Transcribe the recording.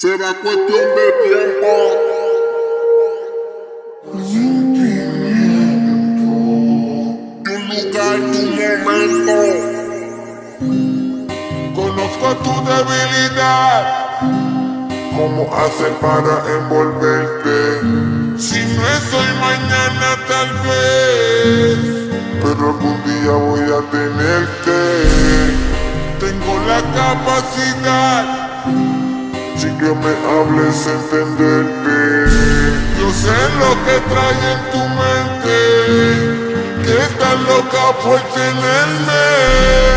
Será cuestión de tiempo. Tu lugar, tu momento. Conozco tu debilidad. ¿Cómo hacer para envolverte? Si no es hoy, mañana tal vez, pero algún día voy a tenerte. Tengo la capacidad, si que me hables, entenderte. Yo sé lo que trae en tu mente, que estás loca por tenerme.